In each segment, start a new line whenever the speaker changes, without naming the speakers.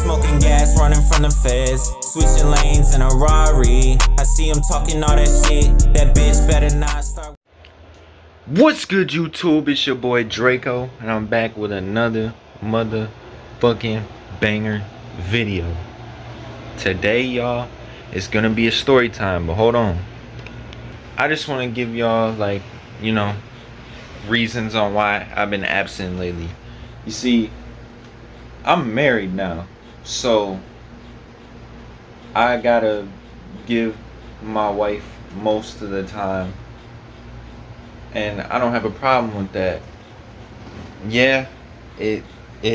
Smoking gas, running from the feds. Switching lanes in a Rari. I see him talking all that shit. That bitch better not start.
What's good, YouTube? It's your boy Draco, and I'm back with another motherfucking banger video. Today, y'all, it's gonna be a story time, but hold on. I just want to give y'all, like, reasons on why I've been absent lately. You see, I'm married now, so I gotta give my wife most of the time, and I don't have a problem with that. Yeah, it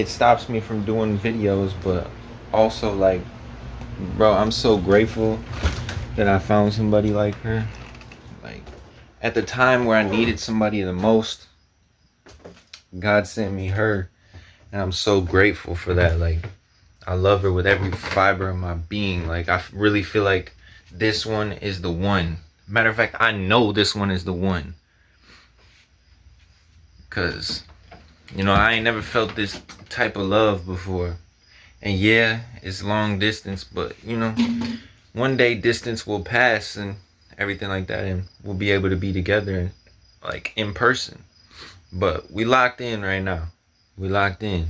stops me from doing videos, but also, like, bro, I'm so grateful that I found somebody like her. Like, at the time where I needed somebody the most, God sent me her, and I'm so grateful for that. Like, I love her with every fiber of my being. Like, I really feel like this one is the one. Matter of fact, I know this one is the one. Cause, I ain't never felt this type of love before. And yeah, it's long distance, but one day distance will pass and everything like that, and we'll be able to be together, like, in person. But we locked in right now. We locked in.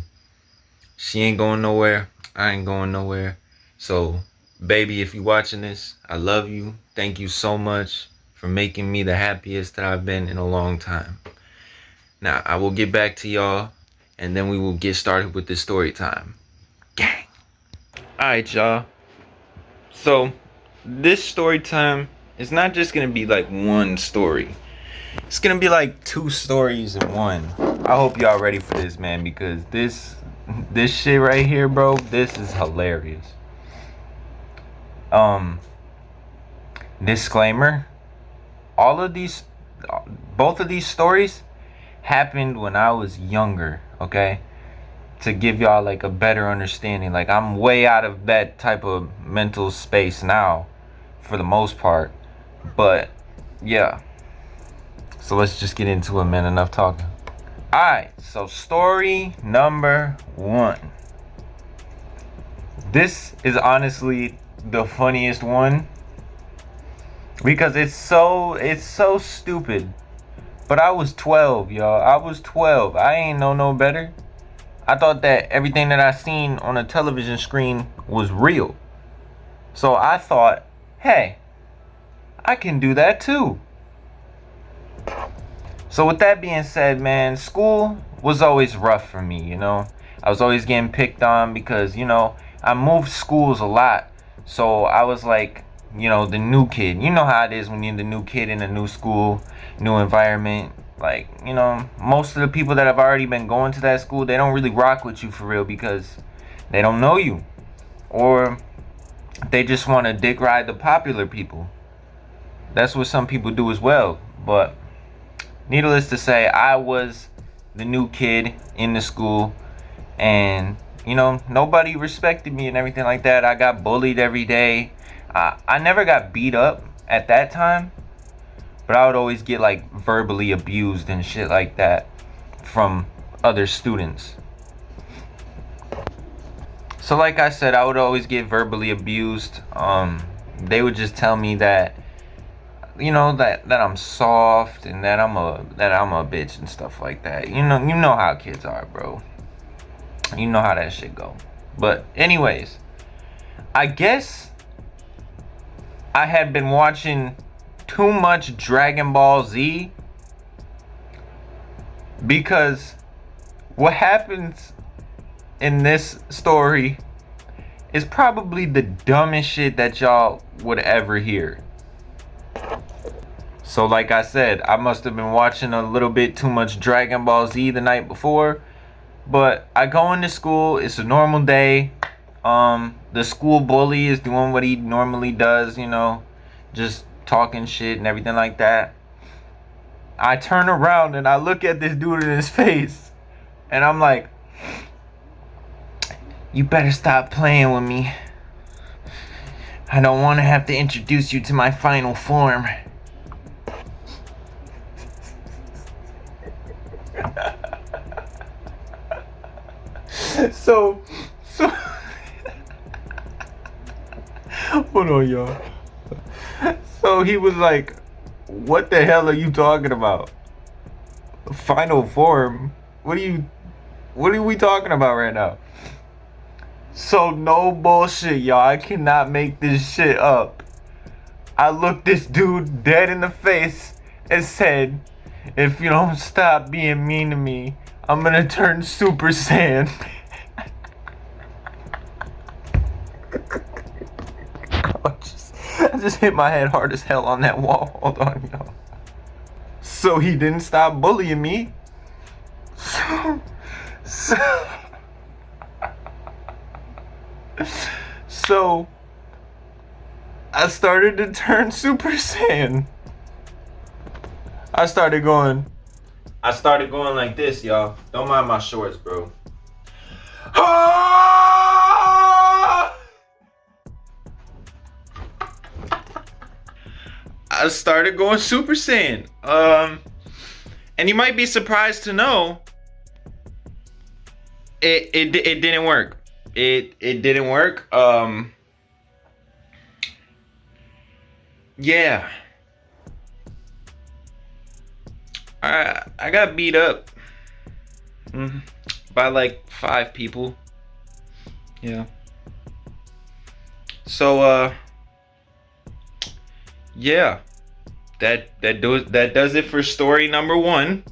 She ain't going nowhere. I ain't going nowhere. So, baby, if you watching this, I love you. Thank you so much for making me the happiest that I've been in a long time. Now, I will get back to y'all, and then we will get started with this story time. Gang. Alright, y'all. So, this story time is not just gonna be like one story. It's gonna be like two stories in one. I hope y'all ready for this, man, because this shit right here, bro, this is hilarious. Disclaimer. Both of these stories happened when I was younger, okay? To give y'all, like, a better understanding. Like, I'm way out of that type of mental space now, for the most part. But, yeah. So let's just get into it, man. Enough talking. Alright, so story number 1. This is honestly the funniest one, because it's so stupid. But I was 12, y'all. I was 12. I ain't know no better. I thought that everything that I seen on a television screen was real. So I thought, hey, I can do that too. So with that being said, man, school was always rough for me, I was always getting picked on because, I moved schools a lot. So I was like, the new kid. You know how it is when you're the new kid in a new school, new environment. Like, most of the people that have already been going to that school, they don't really rock with you for real because they don't know you. Or they just want to dick ride the popular people. That's what some people do as well. But needless to say, I was the new kid in the school, and nobody respected me and everything like that. I got bullied every day. I never got beat up at that time, but I would always get, like, verbally abused and shit like that from other students. So like I said, I would always get verbally abused. They would just tell me that that I'm soft and that I'm a bitch and stuff like that. You know how kids are, bro. You know how that shit go. But anyways, I guess I had been watching too much Dragon Ball Z, because what happens in this story is probably the dumbest shit that y'all would ever hear. So like I said, I must have been watching a little bit too much Dragon Ball Z the night before. But I go into school, it's a normal day. The school bully is doing what he normally does, just talking shit and everything like that. I turn around and I look at this dude in his face, and I'm like, you better stop playing with me. I don't want to have to introduce you to my final form. So Hold on, y'all. So he was like, what the hell are you talking about? Final form? What are we talking about right now? So no bullshit, y'all. I cannot make this shit up. I looked this dude dead in the face and said, if you don't stop being mean to me, I'm gonna turn Super Saiyan. I just hit my head hard as hell on that wall. Hold on, y'all. So he didn't stop bullying me. So I started to turn Super Saiyan. I started going like this, y'all. Don't mind my shorts, bro. I started going Super Saiyan. And you might be surprised to know it didn't work. It didn't work. Yeah. I got beat up by like 5 people. Yeah. So yeah. That does it for story number 1.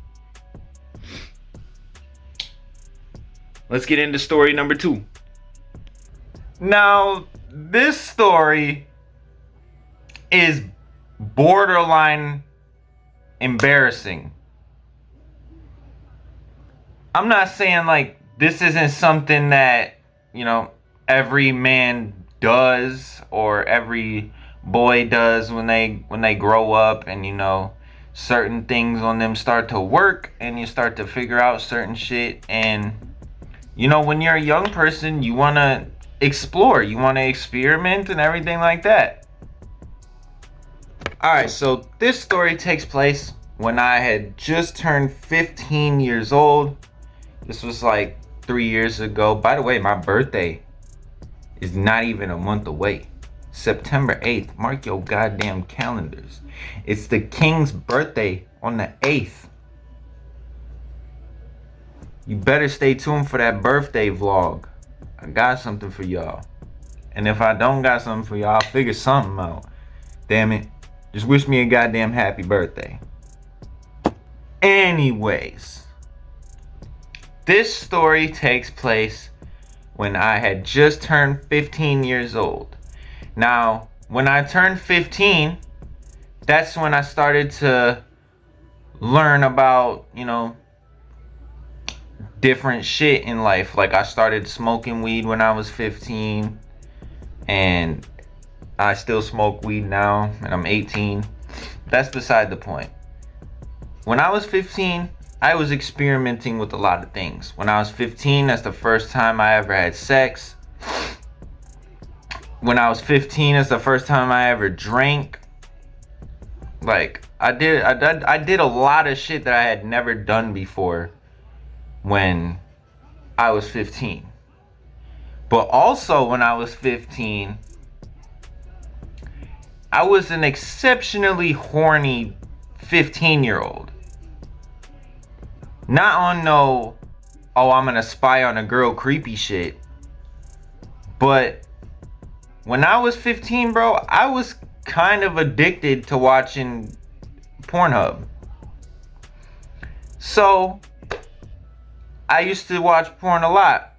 Let's get into story number 2. Now, this story is borderline embarrassing. I'm not saying like this isn't something that, you know, every man does or every boy does when they grow up, and you know, certain things on them start to work and you start to figure out certain shit. And you know, when you're a young person, you want to explore, you want to experiment and everything like that. Alright, so this story takes place when I had just turned 15 years old. This was like 3 years ago. By the way, my birthday is not even a month away. September 8th. Mark your goddamn calendars. It's the king's birthday on the 8th. You better stay tuned for that birthday vlog. I got something for y'all. And if I don't got something for y'all, I'll figure something out. Damn it. Just wish me a goddamn happy birthday. Anyways, this story takes place when I had just turned 15 years old. Now, when I turned 15, that's when I started to learn about, you know, different shit in life. Like, I started smoking weed when I was 15, and I still smoke weed now, and I'm 18. That's beside the point. When I was 15, I was experimenting with a lot of things. When I was 15, that's the first time I ever had sex. When I was 15, that's the first time I ever drank. Like, I did a lot of shit that I had never done before when I was 15. But also when I was 15, I was an exceptionally horny 15-year-old. Not on no, oh, I'm gonna spy on a girl creepy shit. But when I was 15, bro, I was kind of addicted to watching Pornhub. So, I used to watch porn a lot.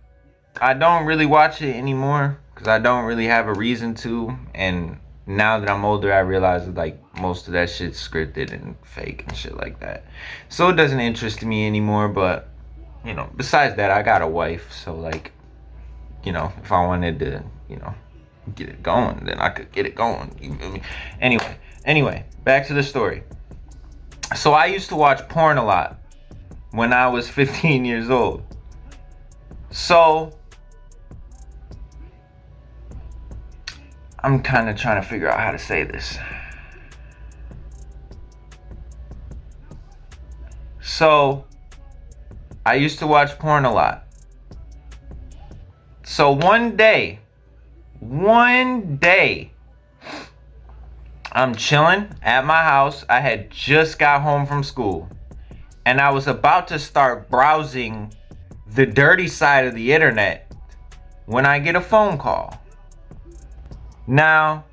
I don't really watch it anymore because I don't really have a reason to. And now that I'm older, I realize that like most of that shit's scripted and fake and shit like that. So it doesn't interest me anymore. But, you know, besides that, I got a wife. So like, you know, if I wanted to, you know, get it going, then I could get it going. You feel me? Anyway, back to the story. So I used to watch porn a lot when I was 15 years old. So I'm kind of trying to figure out how to say this. So I used to watch porn a lot. So one day, I'm chilling at my house. I had just got home from school. And I was about to start browsing the dirty side of the internet when I get a phone call. Now,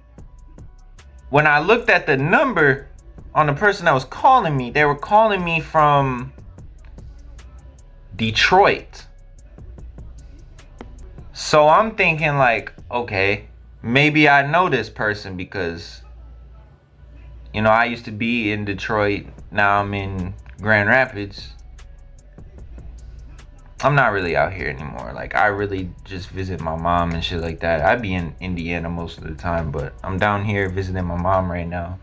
when I looked at the number on the person that was calling me, they were calling me from Detroit. So I'm thinking like, okay, maybe I know this person because, you know, I used to be in Detroit. Now I'm in Grand Rapids. I'm not really out here anymore. Like, I really just visit my mom and shit like that. I'd be in Indiana most of the time, but I'm down here visiting my mom right now.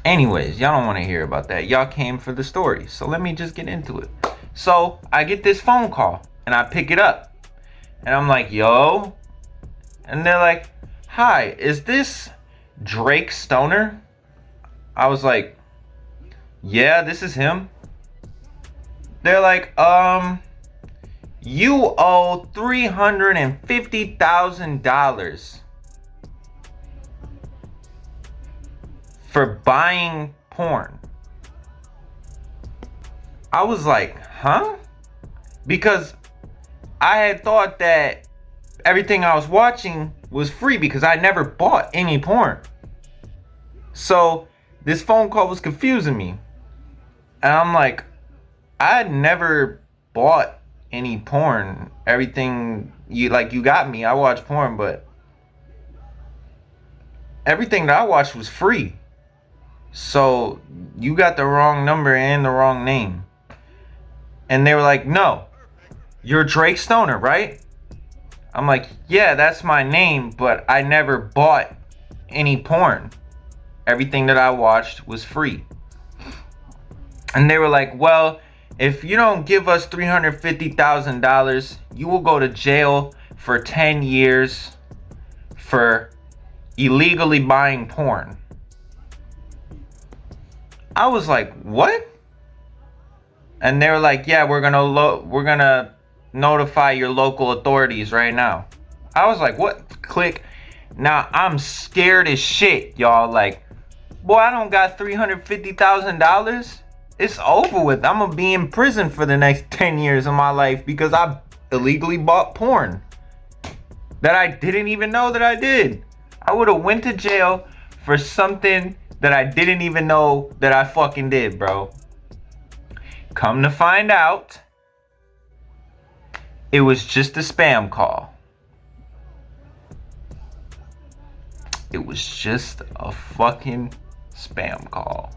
Anyways, y'all don't want to hear about that. Y'all came for the story, so let me just get into it. So I get this phone call and I pick it up and I'm like, yo. And they're like, hi, is this Drake Stoner? I was like, yeah, this is him. They're like, you owe $350,000 for buying porn. I was like, huh? Because I had thought that everything I was watching was free because I never bought any porn. So this phone call was confusing me. And I'm like, I never bought any porn. Everything you got me. I watch porn, but everything that I watched was free. So you got the wrong number and the wrong name. And they were like, no, you're Drake Stoner, right? I'm like, yeah, that's my name, but I never bought any porn. Everything that I watched was free. And they were like, well, if you don't give us $350,000, you will go to jail for 10 years for illegally buying porn. I was like, what? And they were like, yeah, we're gonna notify your local authorities right now. I was like, what? Click. Now I'm scared as shit, y'all. Like, boy, I don't got $350,000. It's over with. I'm gonna be in prison for the next 10 years of my life because I illegally bought porn that I didn't even know that I did. I would have went to jail for something that I didn't even know that I fucking did, bro. Come to find out, it was just a spam call. It was just a fucking spam call.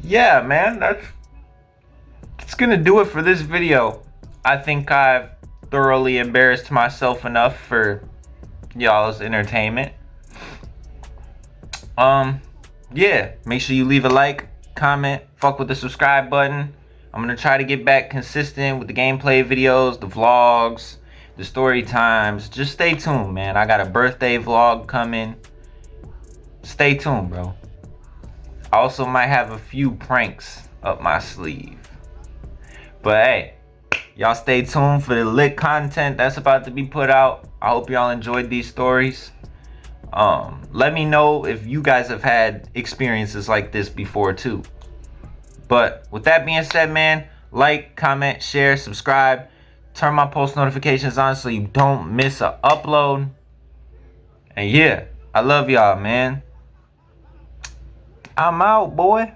Yeah, man, that's gonna do it for this video. I think I've thoroughly embarrassed myself enough for y'all's entertainment. Yeah, make sure you leave a like, comment, fuck with the subscribe button. I'm gonna try to get back consistent with the gameplay videos, the vlogs, the story times. Just stay tuned, man. I got a birthday vlog coming. Stay tuned, bro. I also might have a few pranks up my sleeve. But hey, y'all stay tuned for the lit content that's about to be put out. I hope y'all enjoyed these stories. Let me know if you guys have had experiences like this before too. But with that being said, man, like, comment, share, subscribe, turn my post notifications on so you don't miss an upload. And yeah, I love y'all, man. I'm out, boy.